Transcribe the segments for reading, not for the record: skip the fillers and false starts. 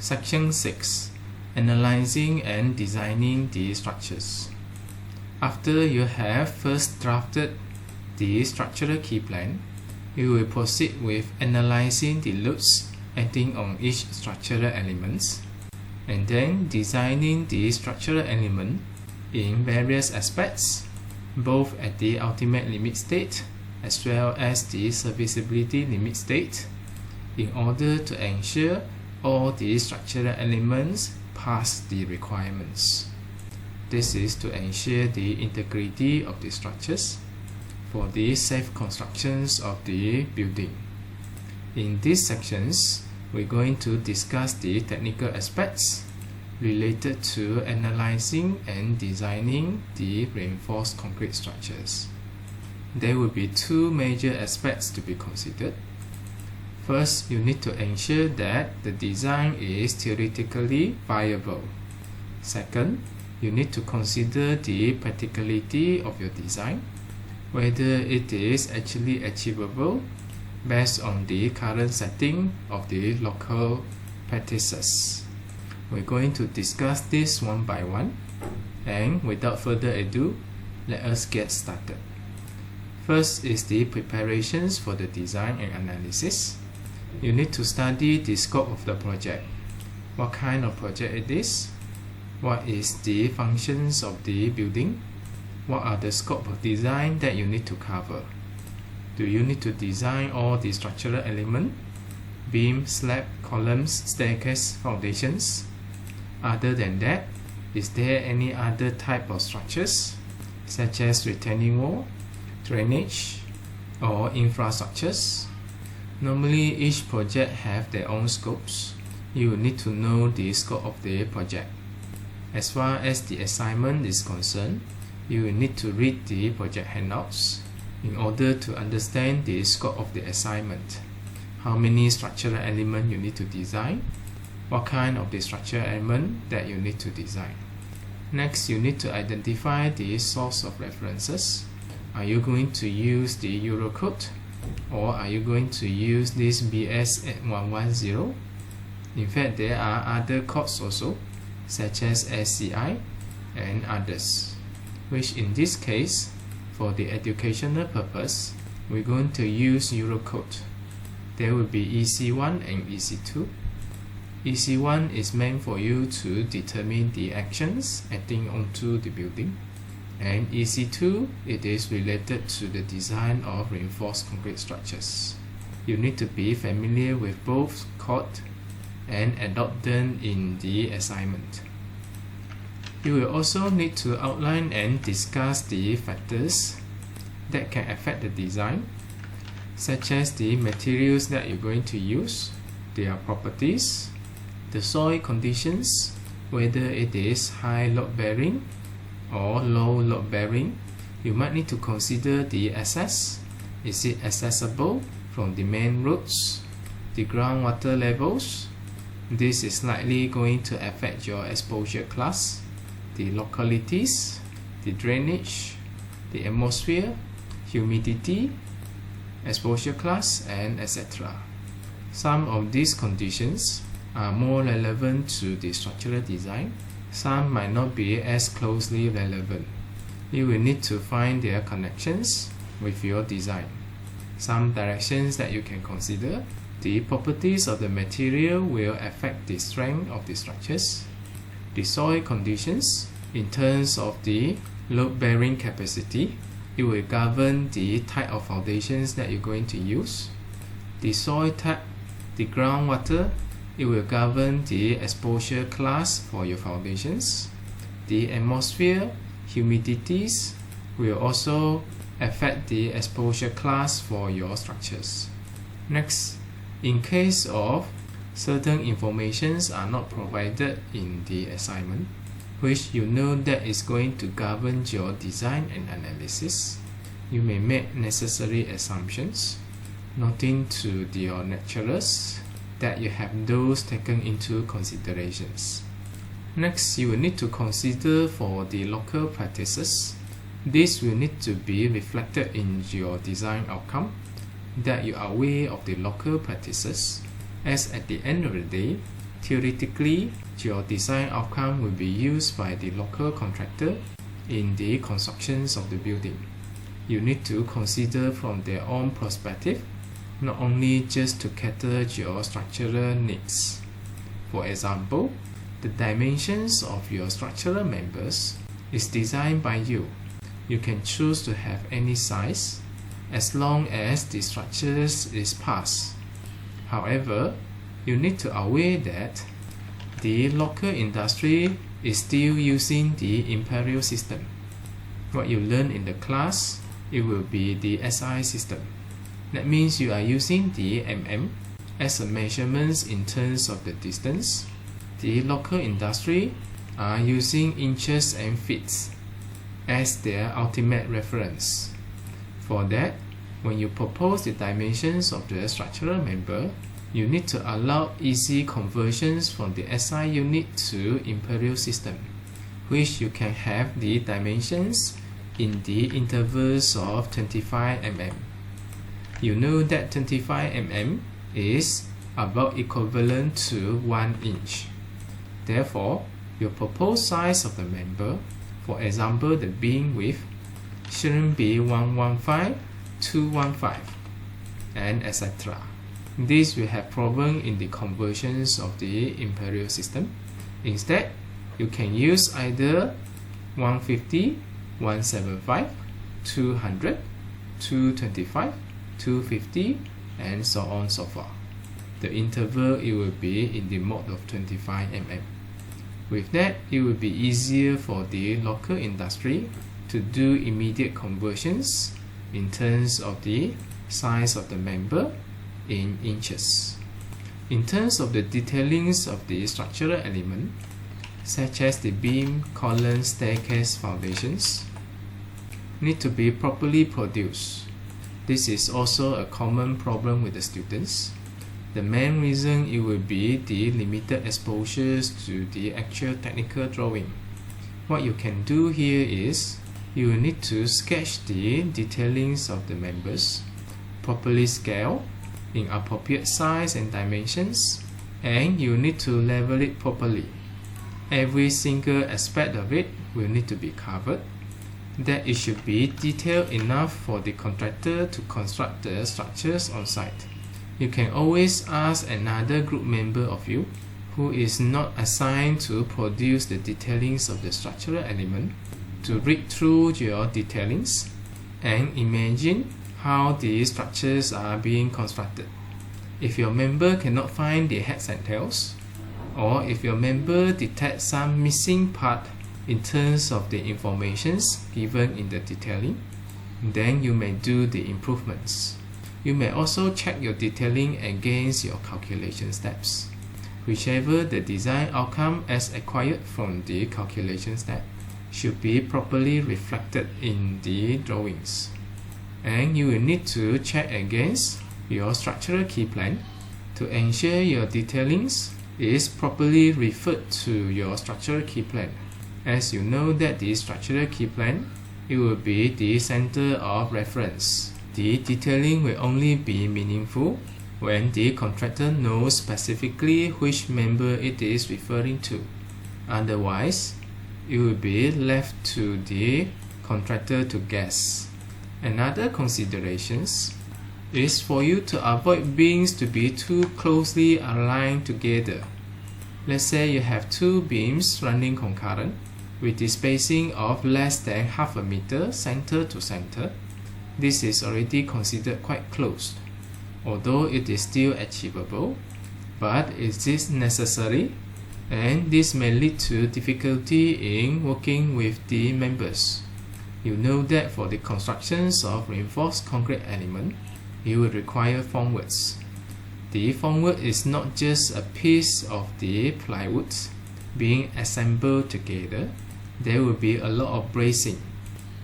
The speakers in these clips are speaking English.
Section 6. Analyzing and designing the structures. After you have first drafted the structural key plan, you will proceed with analyzing the loads acting on each structural elements, and then designing the structural element in various aspects, both at the ultimate limit state as well as the serviceability limit state, in order to ensure all the structural elements pass the requirements. This is to ensure the integrity of the structures for the safe constructions of the building. In these sections, we're going to discuss the technical aspects related to analyzing and designing the reinforced concrete structures. There will be two major aspects to be considered. First, you need to ensure that the design is theoretically viable. Second, you need to consider the practicality of your design, whether it is actually achievable based on the current setting of the local practices. We're going to discuss this one by one, and without further ado, let us get started. First is the preparations for the design and analysis. You need to study the scope of the project. What kind of project it is? What is the functions of the building? What are the scope of design that you need to cover? Do you need to design all the structural elements? Beam, slab, columns, staircase, foundations? Other than that, is there any other type of structures, such as retaining wall, drainage, or infrastructures? Normally, each project have their own scopes. You will need to know the scope of the project. As far as the assignment is concerned, you will need to read the project handouts in order to understand the scope of the assignment. How many structural elements you need to design? What kind of the structural element that you need to design? Next, you need to identify the source of references. Are you going to use the Eurocode, or are you going to use this BS 110? In fact, there are other codes also, such as SCI and others, which in this case, for the educational purpose, we're going to use Eurocode. There will be EC1 and EC2. EC1 is meant for you to determine the actions acting onto the building, and EC2, it is related to the design of reinforced concrete structures. You need to be familiar with both code and adopt them in the assignment. You will also need to outline and discuss the factors that can affect the design, such as the materials that you're going to use, their properties, the soil conditions, whether it is high load bearing or low load bearing. You might need to consider the access. Is it accessible from the main roads, the groundwater levels? This is likely going to affect your exposure class, the localities, the drainage, the atmosphere, humidity, exposure class, and etc. Some of these conditions are more relevant to the structural design. Some might not be as closely relevant. You will need to find their connections with your design. Some directions that you can consider: the properties of the material will affect the strength of the structures. The soil conditions, in terms of the load-bearing capacity, it will govern the type of foundations that you're going to use. The soil type, the groundwater, it will govern the exposure class for your foundations. The atmosphere, humidities, will also affect the exposure class for your structures. Next, in case of certain informations are not provided in the assignment, which you know that is going to govern your design and analysis, you may make necessary assumptions, noting to your lecturers that you have those taken into considerations. Next, you will need to consider for the local practices. This will need to be reflected in your design outcome, that you are aware of the local practices, as at the end of the day, Theoretically, your design outcome will be used by the local contractor in the constructions of the building. You need to consider from their own perspective, not only just to cater your structural needs. For example, the dimensions of your structural members is designed by you. You can choose to have any size as long as the structures is passed. However, you need to aware that the local industry is still using the imperial system. What you learn in the class, it will be the SI system. That means you are using the mm as a measurement in terms of the distance. The local industry are using inches and feet as their ultimate reference. For that, when you propose the dimensions of the structural member, you need to allow easy conversions from the SI unit to imperial system, which you can have the dimensions in the intervals of 25 mm. You know that 25 mm is about equivalent to 1 inch. Therefore, your proposed size of the member, for example the beam width, shouldn't be 115, 215, and etc. This will have problem in the conversions of the imperial system. Instead, you can use either 150, 175, 200, 225, 250, and so on so forth. The interval it will be in the mode of 25 mm. With that, it will be easier for the local industry to do immediate conversions in terms of the size of the member in inches. In terms of the detailings of the structural element, such as the beam, column, staircase, foundations, need to be properly produced. This is also a common problem with the students. The main reason it will be the limited exposures to the actual technical drawing. What you can do here is, you will need to sketch the detailings of the members, properly scale, in appropriate size and dimensions, and you need to level it properly. Every single aspect of it will need to be covered, that it should be detailed enough for the contractor to construct the structures on site. You can always ask another group member of you who is not assigned to produce the detailings of the structural element to read through your detailings and imagine how the structures are being constructed. If your member cannot find the heads and tails, or if your member detects some missing part in terms of the informations given in the detailing, then you may do the improvements. You may also check your detailing against your calculation steps. Whichever the design outcome as acquired from the calculation step should be properly reflected in the drawings. And you will need to check against your structural key plan to ensure your detailings is properly referred to your structural key plan. As you know that the structural key plan, it will be the center of reference. The detailing will only be meaningful when the contractor knows specifically which member it is referring to. Otherwise, it will be left to the contractor to guess. Another considerations is for you to avoid beams to be too closely aligned together. Let's say you have two beams running concurrent with the spacing of less than half a meter center to center. This is already considered quite close, although it is still achievable. But is this necessary? And this may lead to difficulty in working with the members. You know that for the constructions of reinforced concrete element, you will require formworks. The formwork is not just a piece of the plywood being assembled together. There will be a lot of bracing,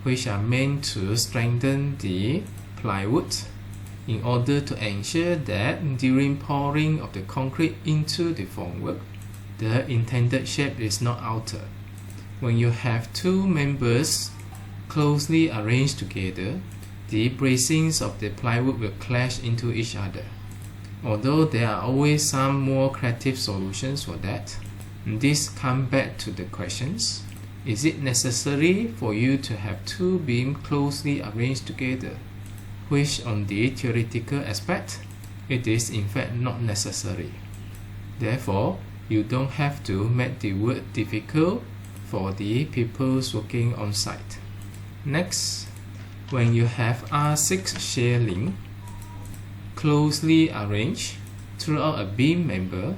which are meant to strengthen the plywood in order to ensure that during pouring of the concrete into the formwork, the intended shape is not altered. When you have two members closely arranged together, the bracings of the plywood will clash into each other. Although there are always some more creative solutions for that, this comes back to the questions. Is it necessary for you to have two beams closely arranged together? Which on the theoretical aspect, it is in fact not necessary. Therefore, you don't have to make the work difficult for the people working on site. Next, when you have R6 shear link closely arranged throughout a beam member,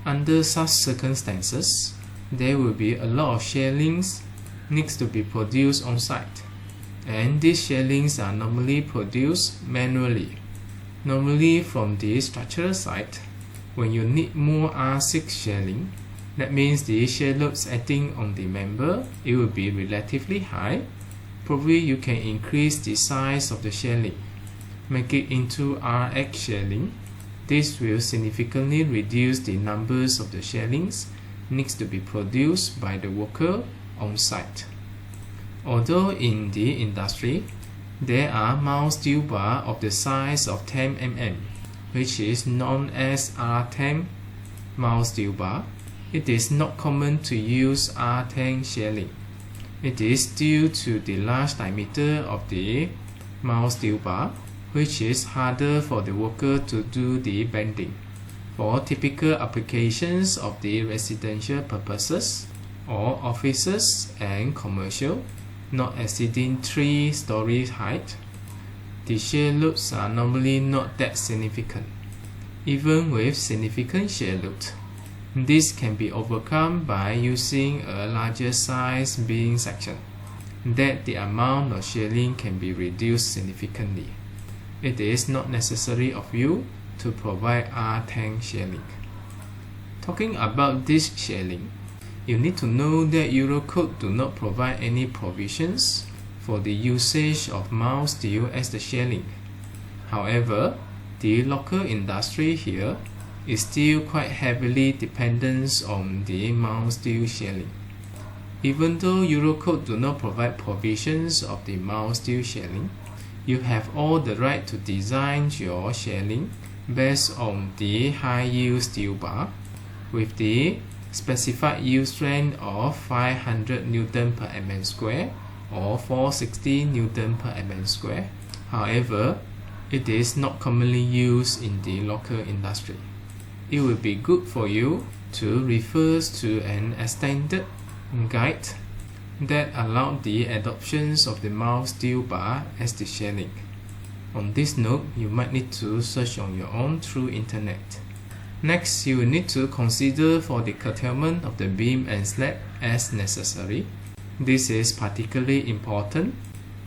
under such circumstances, there will be a lot of shear links needs to be produced on site, and these shear links are normally produced manually. Normally from the structural side, when you need more R6 shear link, that means the shear loads acting on the member, it will be relatively high. Probably you can increase the size of the shear link, make it into Rx shear link. This will significantly reduce the numbers of the shear links needs to be produced by the worker on site. Although in the industry, there are mount steel bar of the size of 10 mm, which is known as R10 mount steel bar, it is not common to use R10 shear link. It is due to the large diameter of the mount steel bar, which is harder for the worker to do the bending. For typical applications of the residential purposes or offices and commercial, not exceeding 3 stories height, the shear loads are normally not that significant. Even with significant shear load, this can be overcome by using a larger size beam section, that the amount of shearing can be reduced significantly. It is not necessary of you to provide R10 shear link. Talking about this shear link, you need to know that Eurocode do not provide any provisions for the usage of mount steel as the shear link. However, the local industry here is still quite heavily dependent on the mount steel shear link. Even though Eurocode do not provide provisions of the mount steel shear link, you have all the right to design your shear link based on the high yield steel bar with the specified yield strength of 500 Newton per mm square or 460 Newton per mm square. However, it is not commonly used in the local industry. It will be good for you to refer to an extended guide that allows the adoptions of the mount steel bar as the shear link. On this note, you might need to search on your own through internet. Next, you will need to consider for the curtailment of the beam and slab as necessary. This is particularly important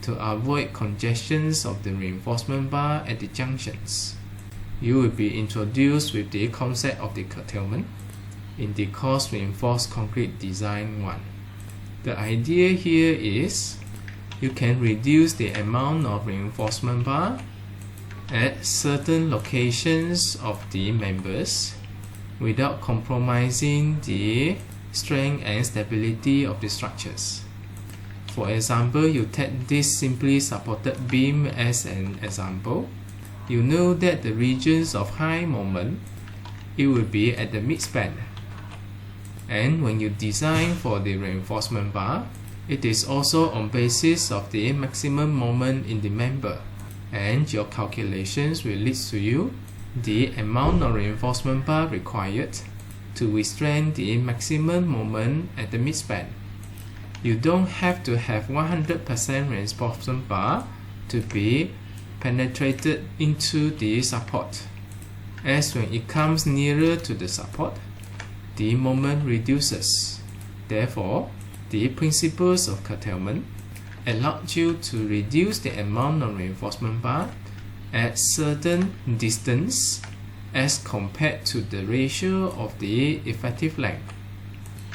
to avoid congestions of the reinforcement bar at the junctions. You will be introduced with the concept of the curtailment in the coarse reinforced concrete design 1. The idea here is you can reduce the amount of reinforcement bar at certain locations of the members without compromising the strength and stability of the structures. For example, you take this simply supported beam as an example. You know that the regions of high moment, it will be at the midspan. And when you design for the reinforcement bar, it is also on basis of the maximum moment in the member, and your calculations will lead to you the amount of reinforcement bar required to withstand the maximum moment at the midspan. You don't have to have 100% reinforcement bar to be penetrated into the support, as when it comes nearer to the support, the moment reduces. Therefore, the principles of curtailment allow you to reduce the amount of reinforcement bar at certain distance as compared to the ratio of the effective length,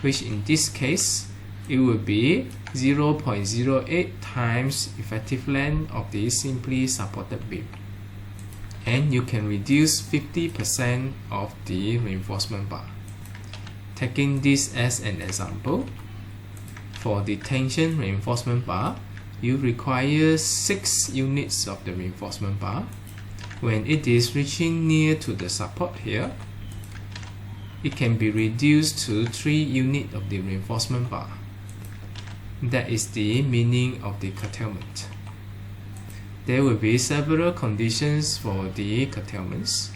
which in this case it will be 0.08 times effective length of the simply supported beam, and you can reduce 50% of the reinforcement bar. Taking this as an example, for the tension reinforcement bar, you require 6 units of the reinforcement bar, When it is reaching near to the support here, it can be reduced to 3 units of the reinforcement bar. That is the meaning of the curtailment. There will be several conditions for the curtailments,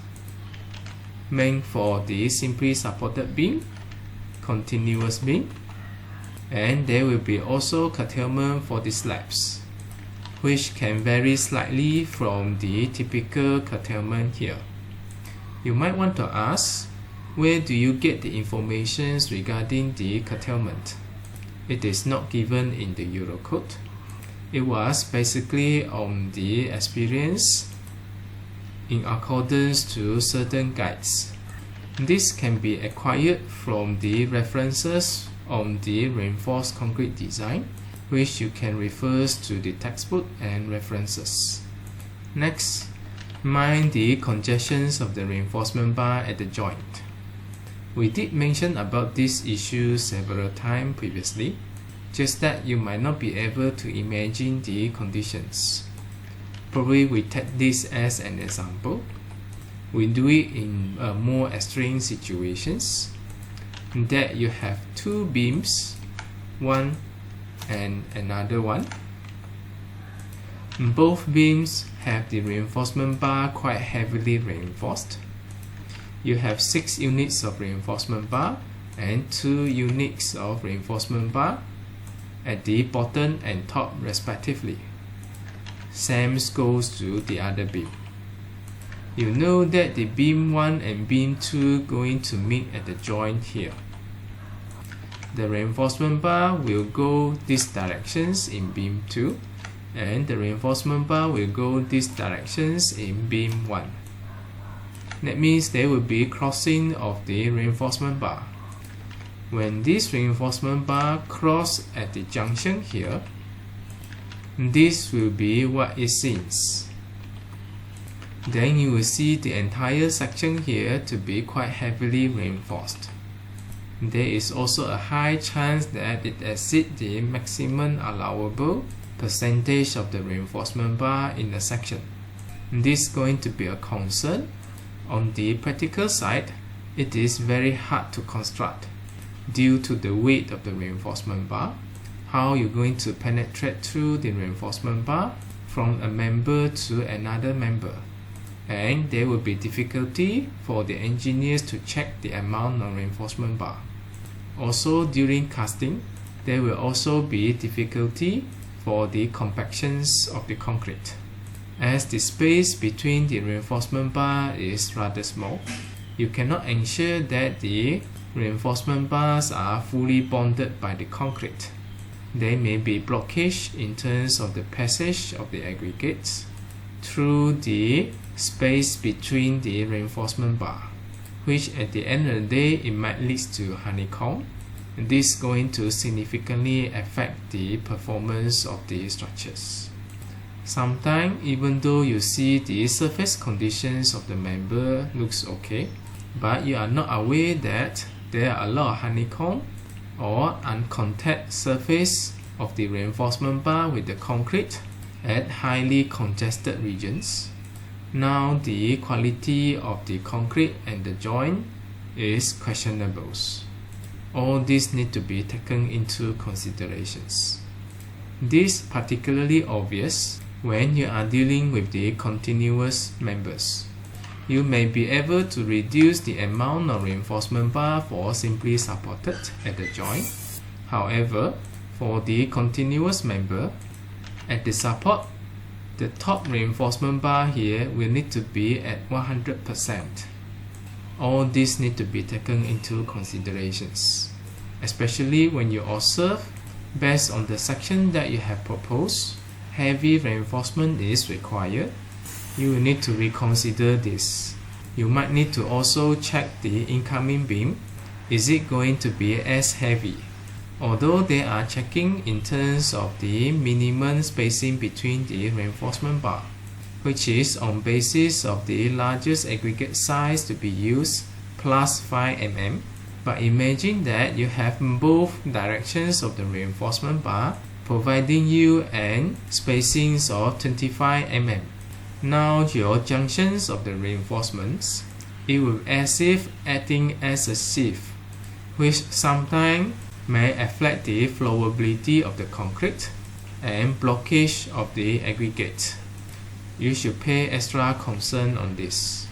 meant for the simply supported beam, continuous beam, and there will be also curtailment for the slabs, which can vary slightly from the typical curtailment here. You might want to ask, where do you get the information regarding the curtailment? It is not given in the Eurocode. It was basically on the experience in accordance to certain guides. This can be acquired from the references on the reinforced concrete design, which you can refer to the textbook and references. Next, mind the congestions of the reinforcement bar at the joint. We did mention about this issue several times previously, just that you might not be able to imagine the conditions. Probably we take this as an example. We do it in more extreme situations, that you have 2 beams, one and another one. Both beams have the reinforcement bar quite heavily reinforced. You have 6 units of reinforcement bar and 2 units of reinforcement bar at the bottom and top respectively. Same goes to the other beam. You know that the beam 1 and beam 2 going to meet at the joint here. The reinforcement bar will go these directions in beam 2, and the reinforcement bar will go these directions in beam 1. That means there will be crossing of the reinforcement bar. When this reinforcement bar cross at the junction here, this will be what it seems. Then you will see the entire section here to be quite heavily reinforced. There is also a high chance that it exceeds the maximum allowable percentage of the reinforcement bar in the section. This is going to be a concern. On the practical side, it is very hard to construct due to the weight of the reinforcement bar. How you're going to penetrate through the reinforcement bar from a member to another member. And there will be difficulty for the engineers to check the amount of reinforcement bar. Also, during casting, there will also be difficulty for the compactions of the concrete. As the space between the reinforcement bar is rather small, you cannot ensure that the reinforcement bars are fully bonded by the concrete. There may be blockage in terms of the passage of the aggregates through the space between the reinforcement bar, which at the end of the day it might lead to honeycomb. This is going to significantly affect the performance of the structures. Sometimes, even though you see the surface conditions of the member looks okay, but you are not aware that there are a lot of honeycomb or uncontact surface of the reinforcement bar with the concrete at highly congested regions. Now the quality of the concrete and the joint is questionable. All these need to be taken into considerations. This is particularly obvious when you are dealing with the continuous members. You may be able to reduce the amount of reinforcement bar for simply supported at the joint. However, for the continuous member, at the support, the top reinforcement bar here will need to be at 100%. All these need to be taken into considerations, especially when you observe, based on the section that you have proposed, heavy reinforcement is required. You will need to reconsider this. You might need to also check the incoming beam. Is it going to be as heavy? Although they are checking in terms of the minimum spacing between the reinforcement bar, which is on basis of the largest aggregate size to be used plus 5 mm. But imagine that you have both directions of the reinforcement bar providing you an spacings of 25 mm. Now your junctions of the reinforcements, it will as if acting as a sieve, which sometimes may affect the flowability of the concrete and blockage of the aggregate. You should pay extra concern on this.